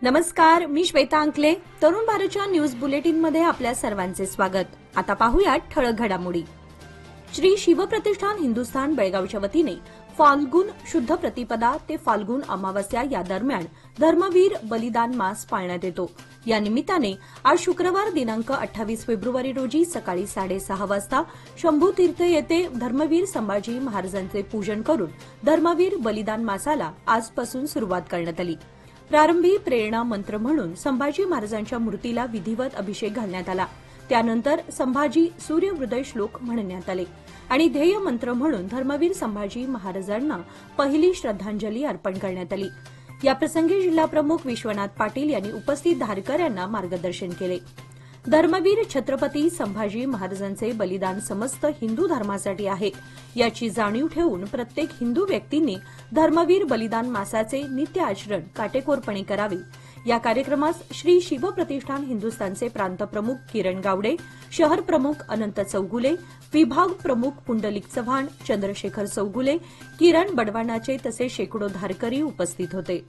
नमस्कार, मी श्वेता अंकले. तरुण भारतच्या न्यूज बुलेटिन मध्ये आपल्या सर्वांचे स्वागत. आता पाहूयात ठळक घडामोडी. श्री शिवप्रतिष्ठान हिंदुस्थान बेळगावच्या वतीने फाल्गुन शुद्ध प्रतिपदा ते फाल्गुन अमावस्या या दरम्यान धर्मवीर बलिदान मास पाळण्यात येतो. या निमित्ताने आज शुक्रवार दिनांक 28 फेब्रुवारी रोजी सकाळी 6:30 वाजता शंभूतीर्थ येथे धर्मवीर संभाजी महाराजांचे पूजन करून धर्मवीर बलिदान मासाला आजपासून सुरुवात करण्यात आली. प्रारंभी प्रेरणा मंत्र म्हणून संभाजी महाराजांच्या मूर्तीला विधिवत अभिषेक घालण्यात आला. त्यानंतर संभाजी सूर्यहृदय श्लोक म्हणण्यात आले आणि ध्येय मंत्र म्हणून धर्मवीर संभाजी महाराजांना पहिली श्रद्धांजली अर्पण करण्यात आली. याप्रसंगी जिल्हाप्रमुख विश्वनाथ पाटील यांनी उपस्थित धारकऱ्यांना मार्गदर्शन केले. धर्मवीर छत्रपती संभाजी महाराजांचे बलिदान समस्त हिंदू धर्मासाठी आहे याची जाणीव ठेवून प्रत्येक हिंदू व्यक्तींनी धर्मवीर बलिदान मासाचे नित्य आचरण काटेकोरपणे करावे. या कार्यक्रमास श्री शिवप्रतिष्ठान हिंदुस्थानचे प्रांतप्रमुख किरण गावडे, शहर प्रमुख अनंत चौगुले, विभाग प्रमुख पुंडलिक चव्हाण, चंद्रशेखर चौगुले, किरण बडवानाचे तसेच शेकडो धारकरी उपस्थित होते.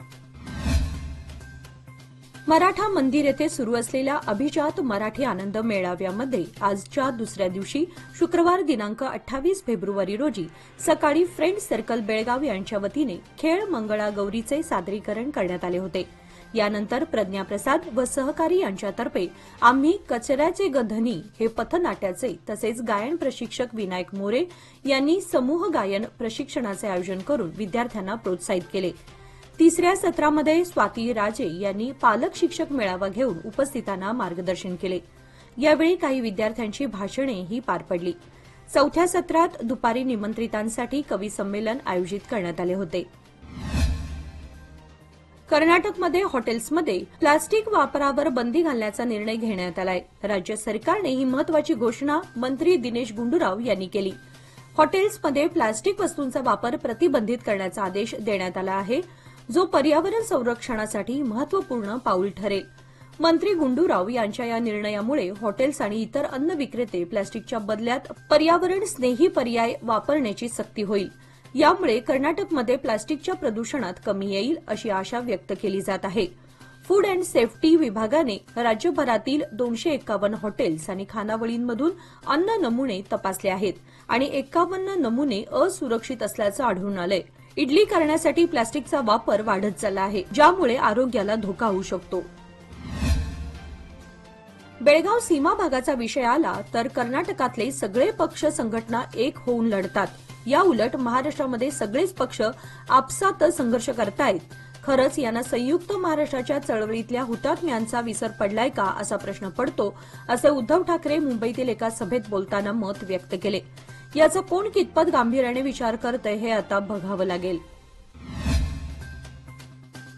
मराठा मंदिर येथे सुरू असलेल्या अभिजात मराठी आनंद मेळाव्यामध्ये आजच्या दुसऱ्या दिवशी शुक्रवार दिनांक 28 फेब्रुवारी रोजी सकाळी फ्रेंड्स सर्कल बेळगाव यांच्या वतीने खेळ मंगळागौरीचे सादरीकरण करण्यात आले होते. यानंतर प्रज्ञाप्रसाद व सहकारी यांच्यातर्फे आम्ही कचऱ्याचे गधनी हे पथनाट्याचे तसेच गायन प्रशिक्षक विनायक मोरे यांनी समूह गायन प्रशिक्षणाचे आयोजन करून विद्यार्थ्यांना प्रोत्साहित केले. तिसऱ्या सत्रामध्ये स्वाती राजे यांनी पालक शिक्षक मेळावा घेऊन उपस्थितांना मार्गदर्शन केले. यावेळी काही विद्यार्थ्यांची भाषणेही पार पडली. चौथ्या सत्रात दुपारी निमंत्रितांसाठी कवी संमेलन आयोजित करण्यात आले होते. कर्नाटकमध्ये हॉटेल्समध्ये प्लास्टिक वापरावर बंदी घालण्याचा निर्णय घेण्यात आलाय. राज्य सरकारने ही महत्वाची घोषणा मंत्री दिनेश गुंडूराव यांनी केली. हॉटेल्समध्ये प्लास्टिक वस्तूंचा वापर प्रतिबंधित करण्याचा आदेश देण्यात आला आहे, जो पर्यावरण संरक्षणासाठी महत्वपूर्ण पाऊल ठरेल. मंत्री गुंडूराव यांच्या या निर्णयामुळे हॉटेल्स आणि इतर अन्न विक्रेते प्लास्टिकच्या बदल्यात पर्यावरण स्नेही पर्याय वापरण्याची सक्ती होईल. यामुळे कर्नाटकमध्ये प्लास्टिकच्या प्रदूषणात कमी येईल अशी आशा व्यक्त केली जात आहे. फूड अँड सेफ्टी विभागाने राज्यभरातील 251 हॉटेल्स आणि खानावळींमधून अन्न नमुने तपासले आहेत आणि 51 नमुने असुरक्षित असल्याचं आढळून आलंय. इडली करण्यासाठी प्लास्टिकचा वापर वाढत चालला आहे, ज्यामुळे आरोग्याला धोका होऊ शकतो. बेळगाव सीमा भागाचा विषय आला तर कर्नाटकातले सगळे पक्ष संघटना एक होऊन लढतात. या उलट महाराष्ट्रामध्ये सगळेच पक्ष आपसात संघर्ष करतायत. खरंच यांना संयुक्त महाराष्ट्राच्या चळवळीतल्या हुतात्म्यांचा विसर पडलाय का असा प्रश्न पडतो, असे उद्धव ठाकरे मुंबईतील एका सभेत बोलताना मत व्यक्त केले. याचा कोण कितपत गांभीर्याने विचार करतंय हे आता बघावं लागेल.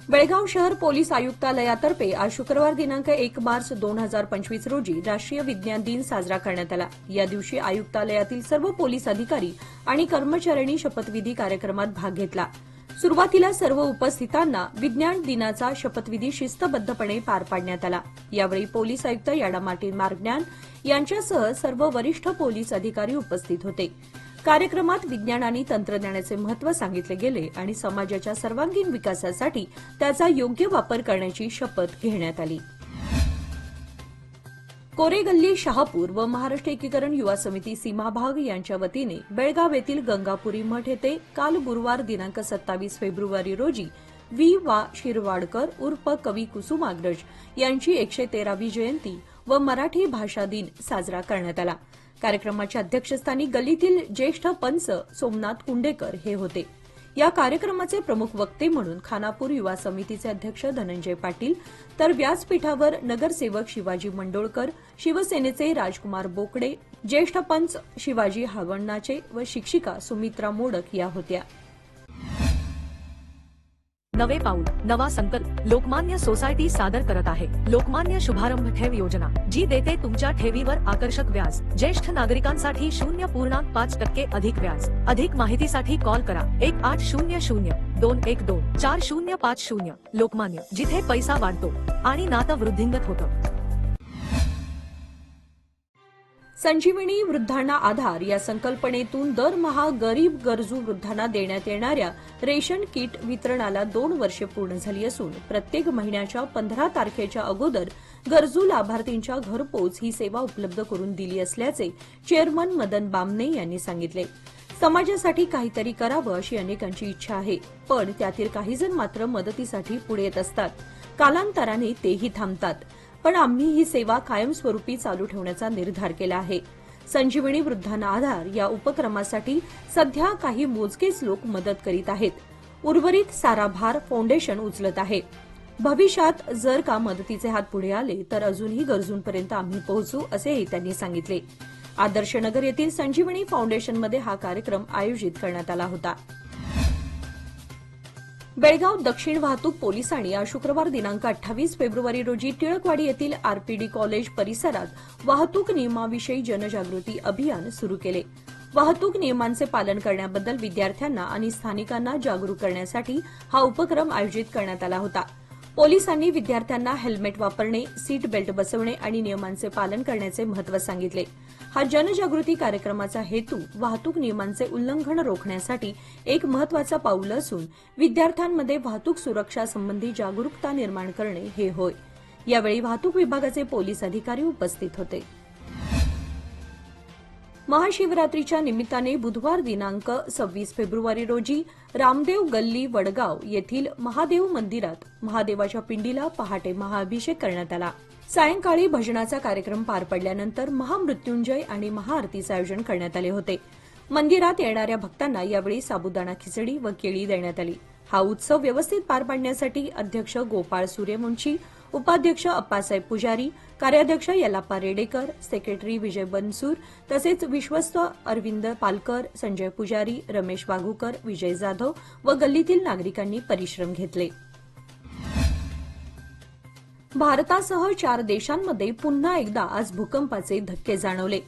बेळगाव शहर पोलीस आयुक्तालयातर्फे आज शुक्रवार दिनांक 1 मार्च 2025 रोजी राष्ट्रीय विज्ञान दिन साजरा करण्यात आला. या दिवशी आयुक्तालयातील सर्व पोलीस अधिकारी आणि कर्मचाऱ्यांनी शपथविधी कार्यक्रमात भाग घेतला. सुरुवातीला सर्व उपस्थितांना विज्ञान दिनाचा शपथविधी शिस्तबद्धपणे पार पाडण्यात आला. यावेळी पोलीस आयुक्त याडा मार्टिन मार्गन्यान यांच्यासह सर्व वरिष्ठ पोलीस अधिकारी उपस्थित होते. कार्यक्रमात विज्ञान आणि तंत्रज्ञानाचे महत्त्व सांगितले गेले आणि समाजाच्या सर्वांगीण विकासासाठी त्याचा योग्य वापर करण्याची शपथ घेण्यात आली. कोरेगल्ली शहापूर व महाराष्ट्र एकीकरण युवा समिती सीमाभाग यांच्या वतीने बेळगाव येथील गंगापुरी मठ येथे काल गुरुवार दिनांक 27 फेब्रुवारी रोजी वा शिरवाडकर उर्फ कवी कुसुमाग्रज यांची 113वी जयंती व मराठी भाषा दिन साजरा करण्यात आला. कार्यक्रमाच्या अध्यक्षस्थानी गल्लीतील ज्येष्ठ पंच सोमनाथ कुंडेकर हे होते. या कार्यक्रमाचे प्रमुख वक्ते म्हणून खानापूर युवा समितीचे अध्यक्ष धनंजय पाटील, तर व्यासपीठावर नगरसेवक शिवाजी मंडोळकर, शिवसेनेचे राजकुमार बोकडे, ज्येष्ठ पंच शिवाजी हावण्णाचे व शिक्षिका सुमित्रा मोडक या होत्या. नवे पाऊल नवा संकल्प लोकमान्य सोसायटी सादर करत आहे लोकमान्य शुभारंभ ठेव योजना, जी देते तुमच्या ठेवीवर आकर्षक व्याज. ज्येष्ठ नागरिकांसाठी 0.5% अधिक व्याज. अधिक माहितीसाठी कॉल करा 1800-212-4050. लोकमान्य, जिथे पैसा वाढतो आणि नातं वृद्धिंगत होतं. संजीवनी वृद्धांना आधार या संकल्पनेतून दरमहा गरीब गरजू वृद्धांना देण्यात येणाऱ्या रेशन किट वितरणाला 2 वर्षे पूर्ण झाली असून प्रत्येक महिन्याच्या 15 तारखेच्या अगोदर गरजू लाभार्थींच्या घरपोच ही सेवा उपलब्ध करून दिली असल्याचे चेअरमन मदन बामणे यांनी सांगितले. समाजासाठी काहीतरी करावं अशी अनेकांची इच्छा आहे, पण त्यातील काही जण मात्र मदतीसाठी पुढे येत असतात. कालांतराने तेही थांबतात. पण आम्ही ही सेवा कायमस्वरूपी चालू ठेवण्याचा निर्धार केला आहे. संजीवनी वृद्धांना आधार या उपक्रमासाठी सध्या काही मोजकेच लोक मदत करीत आहेत. उर्वरित सारा भार फाउंडेशन उचलत आहे. भविष्यात जर का मदतीचे हात पुढे आले तर अजूनही गरजूंपर्यंत आम्ही पोहोचू असेही त्यांनी सांगितले. आदर्शनगर येथील संजीवनी फाउंडेशनमध्ये हा कार्यक्रम आयोजित करण्यात आला होता. बेळगाव दक्षिण वाहतूक पोलिसांनी आज शुक्रवार दिनांक 28 फेब्रुवारी रोजी टिळकवाडी येथील आरपीडी कॉलेज परिसरात वाहतूक नियमाविषयी जनजागृती अभियान सुरू केले. वाहतूक नियमांचे पालन करण्याबद्दल विद्यार्थ्यांना आणि स्थानिकांना जागरूक करण्यासाठी हा उपक्रम आयोजित करण्यात आला होता. पोलिसांनी विद्यार्थ्यांना हेल्मेट वापरणे, सीट बेल्ट बसवणे आणि नियमांचे पालन करण्याचे महत्त्व सांगितले. हा जनजागृती कार्यक्रमाचा हेतू वाहतूक नियमांचे उल्लंघन रोखण्यासाठी एक महत्त्वाचा पाऊल असून विद्यार्थ्यांमध्ये वाहतूक सुरक्षा संबंधी जागरूकता निर्माण करणे हे होय. यावेळी वाहतूक विभागाचे पोलीस अधिकारी उपस्थित होते. महाशिवरात्रीच्या निमित्ताने बुधवार दिनांक 26 फेब्रुवारी रोजी रामदेव गल्ली वडगाव येथील महादेव मंदिरात महादेवाच्या पिंडीला पहाटे महाअभिषेक करण्यात आला. सायंकाळी भजनाचा कार्यक्रम पार पडल्यानंतर महामृत्युंजय आणि महाआरतीचे आयोजन करण्यात आले होते. मंदिरात येणाऱ्या भक्तांना यावेळी साबुदाणा खिचडी व केळी देण्यात आली. हा उत्सव व्यवस्थित पार पाडण्यासाठी अध्यक्ष गोपाळ सूर्यवंशी, उपाध्यक्ष अप्पासाहेब पुजारी, कार्याध्यक्ष यल्लाप्पा रेडेकर, सेक्रेटरी विजय बनसूर तसेच विश्वस्त अरविंद पालकर, संजय पुजारी, रमेश वाघुकर, विजय जाधव व गल्लीतील नागरिकांनी परिश्रम घेतले. भारतासह 4 देशांमध्ये पुन्हा एकदा आज भूकंपाचे धक्के जाणवले.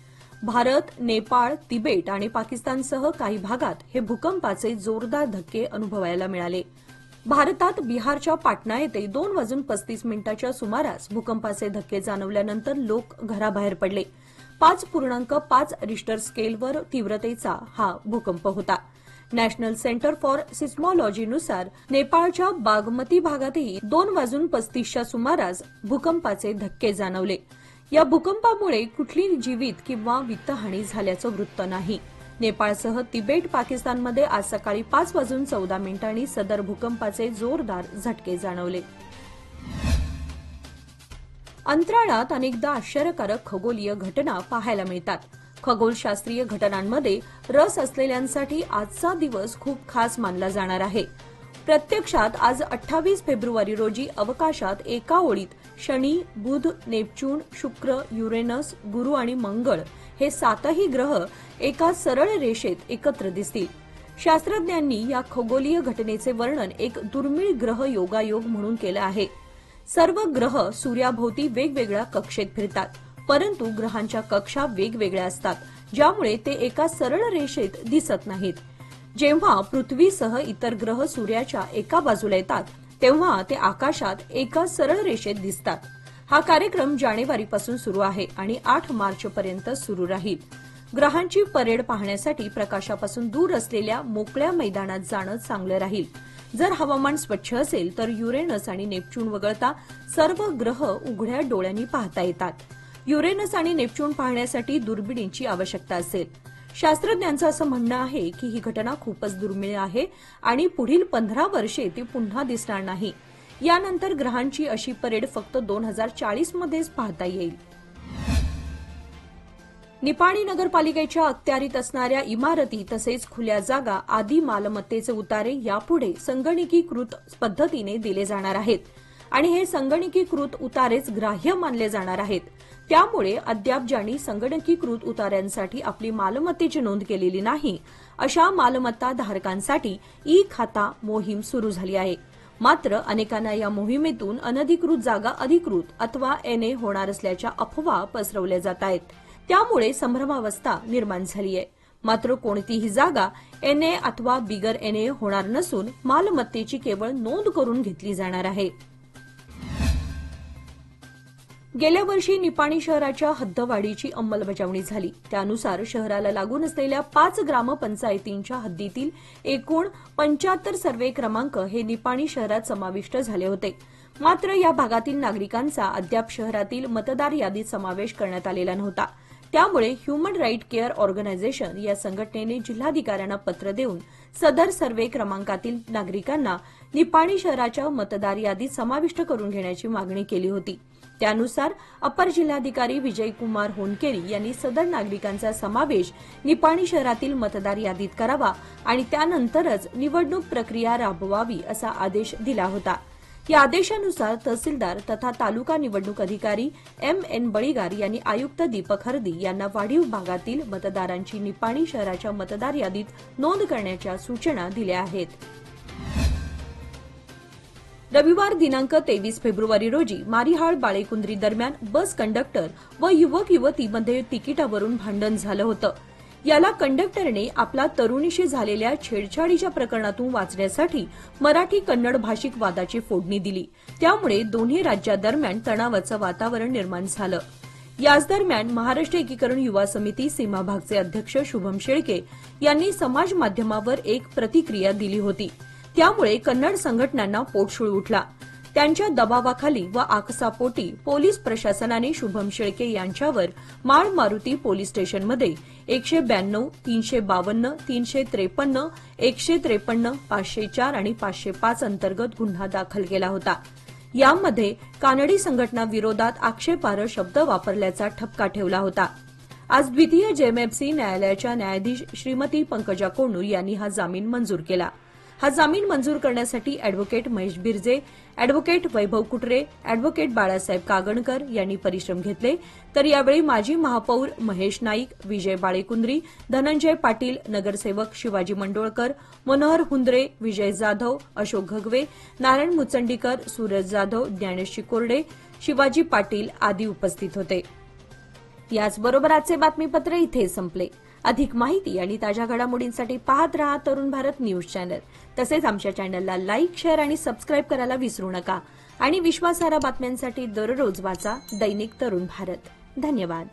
भारत, नेपाळ, तिबेट आणि पाकिस्तानसह काही भागात हे भूकंपाचे जोरदार धक्के अनुभवायला मिळाले. भारतात बिहारच्या पाटणा येथे 2:35 सुमारास भूकंपाचे धक्के जाणवल्यानंतर लोक घराबाहेर पडले. 5.5 रिश्टर स्केलवर तीव्रतेचा हा भूकंप होता. नॅशनल सेंटर फॉर सिस्मॉलॉजीनुसार नेपाळच्या बागमती भागातही 2:35 सुमारास भूकंपाचे धक्के जाणवले. या भूकंपामुळे कुठली जीवित किंवा वित्तहानी झाल्याचं वृत्त नाही. नेपाळसह तिबेट, पाकिस्तानमध्ये आज सकाळी 5:14 सदर भूकंपाचे जोरदार झटके जाणवले. अंतराळात अनेकदा आश्चर्यकारक खगोलीय घटना पाहायला मिळतात. खगोलशास्त्रीय घटनांमध्ये रस असलेल्यांसाठी आजचा दिवस खूप खास मानला जाणार आहे. प्रत्यक्षात आज 28 फेब्रुवारी रोजी अवकाशात एका ओळीत शनी, बुध, नेपच्यून, शुक्र, युरेनस, गुरु आणि मंगळ हे 7ही ग्रह एका सरळ रेषेत एकत्र दिसतील. शास्त्रज्ञांनी या खगोलीय घटनेचे वर्णन एक दुर्मिळ ग्रह योगायोग म्हणून केलं आहे. सर्व ग्रह सूर्याभोवती वेगवेगळ्या कक्षेत फिरतात, परंतु ग्रहांच्या कक्षा वेगवेगळ्या असतात, ज्यामुळे ते एका सरळ रेषेत दिसत नाहीत. जेव्हा पृथ्वीसह इतर ग्रह सूर्याच्या एका बाजूला येतात तेव्हा ते आकाशात एका सरळ रेषेत दिसतात. हा कार्यक्रम जानेवारीपासून सुरू आहे आणि 8 मार्चपर्यंत सुरू राहील. ग्रहांची परेड पाहण्यासाठी प्रकाशापासून दूर असलेल्या मोकळ्या मैदानात जाणं चांगलं राहील. जर हवामान स्वच्छ असेल तर युरेनस आणि नेपच्यून वगळता सर्व ग्रह उघड्या डोळ्यांनी पाहता येतात. युरेनस आणि नेपच्यून पाहण्यासाठी दुर्बिणीची आवश्यकता असेल. शास्त्रज्ञांचं असं म्हणणं आहे की ही घटना खूपच दुर्मिळ आहे आणि पुढील 15 वर्षे ती पुन्हा दिसणार नाही. यानंतर ग्रहांची अशी परेड फक्त 2040 मध्येच पाहता येईल. निपाणी नगरपालिकेच्या अखत्यारीत असणाऱ्या इमारती तसेच खुल्या जागा आदी मालमत्तेचे उतारे यापुढे संगणकीकृत पद्धतीने दिले जाणार आहेत आणि हे संगणकीकृत उतारेच ग्राह्य मानले जाणार आहेत. त्यामुळे अद्याप ज्यांनी संगणकीकृत उतार्यांसाठी आपली मालमत्तेची नोंद केलेली नाही अशा मालमत्ता धारकांसाठी ई खाता मोहीम सुरू झाली आहे. मात्र अनेकांना या मोहिमेतून अनधिकृत जागा अधिकृत अथवा एनए होणार असल्याच्या अफवा पसरवल्या जात आहेत. त्यामुळे संभ्रमावस्था निर्माण झाली आहे. मात्र कोणतीही जागा एनए अथवा बिगर एनए होणार नसून मालमत्तेची केवळ नोंद करून घेतली जाणार आहे. गेल्या वर्षी निपाणी शहराच्या हद्दवाढीची अंमलबजावणी झाली. त्यानुसार शहराला लागून असलेल्या 5 ग्रामपंचायतींच्या हद्दीतील एकूण 75 सर्वे क्रमांक हे निपाणी शहरात समाविष्ट झाले होते. मात्र या भागातील नागरिकांचा अद्याप शहरातील मतदार यादीत समावेश करण्यात आलेला नव्हता. त्यामुळे ह्युमन राईट केअर ऑर्गनायझेशन या संघटनेने जिल्हाधिकाऱ्यांना पत्र देऊन सदर सर्वे क्रमांकातील नागरिकांना निपाणी शहराच्या मतदार यादीत समाविष्ट करून घेण्याची मागणी केली होती. त्यानुसार अपर जिल्हाधिकारी विजयकुमार होनकेरी यांनी सदर नागरिकांचा समावेश निपाणी शहरातील मतदार यादीत करावा आणि त्यानंतरच निवडणूक प्रक्रिया राबवावी असा आदेश दिला होता. या आदेशानुसार तहसीलदार तथा तालुका निवडणूक अधिकारी M.N. बळीगार यांनी आयुक्त दीपक हरदी यांना वाढीव भागातील मतदारांची निपाणी शहराच्या मतदार यादीत नोंद करण्याच्या सूचना दिल्या आहेत. रविवार दिनांक 23 फेब्रुवारी रोजी मारिहाळ बाळेकुंद्री दरम्यान बस कंडक्टर व युवक युवतीमध्ये तिकिटावरून भांडण झालं होतं. याला कंडक्टरने आपला तरुणीशी झालेल्या छेडछाडीच्या प्रकरणातून वाचण्यासाठी मराठी कन्नड भाषिक वादाची फोडणी दिली. त्यामुळे दोन्ही राज्यादरम्यान तणावाचं वातावरण निर्माण झालं. याच दरम्यान महाराष्ट्र एकीकरण युवा समिती सीमाभागचे अध्यक्ष शुभम शेळके यांनी समाज माध्यमावर एक प्रतिक्रिया दिली होती. त्यामुळे कन्नड संघटनांना पोटशूळ उठला. त्यांच्या दबावाखाली व आकसापोटी पोलीस प्रशासनाने शुभम शेळके यांच्यावर माळ मारुती पोलीस स्टेशनमध्ये 192, 352, 353, 153, 504 आणि 505 अंतर्गत गुन्हा दाखल केला होता. यामध्ये कानडी संघटनाविरोधात आक्षेपार्ह शब्द वापरल्याचा ठपका ठेवला होता. आज द्वितीय जेएमएफसी न्यायालयाच्या न्यायाधीश श्रीमती पंकजा कोणूर यांनी हा जामीन मंजूर केला. हा जामीन मंजूर करण्यासाठी अॅडव्होकेट महेश बिरजे, अॅडव्होकेट वैभव कुटरे, अॅडव्होकेट बाळासाहेब कागणकर यांनी परिश्रम घेतले. तर यावेळी माजी महापौर महेश नाईक, विजय बाळेकुंद्री, धनंजय पाटील, नगरसेवक शिवाजी मंडोळकर, मनोहर हुंद्रे, विजय जाधव, अशोक घगवे, नारायण मुचंडीकर, सूरज जाधव, ज्ञानेश चिकोरडे, शिवाजी पाटील आदी उपस्थित होते. याचबरोबर आजचे बातमीपत्र इथे संपले. अधिक माहिती आणि ताज्या घडामोडींसाठी पाहत रहा तरुण भारत न्यूज चॅनल. तसेच आमच्या चॅनलला लाईक, शेअर आणि सबस्क्राईब करायला विसरू नका. आणि विश्वासार्ह बातम्यांसाठी दररोज वाचा दैनिक तरुण भारत. धन्यवाद.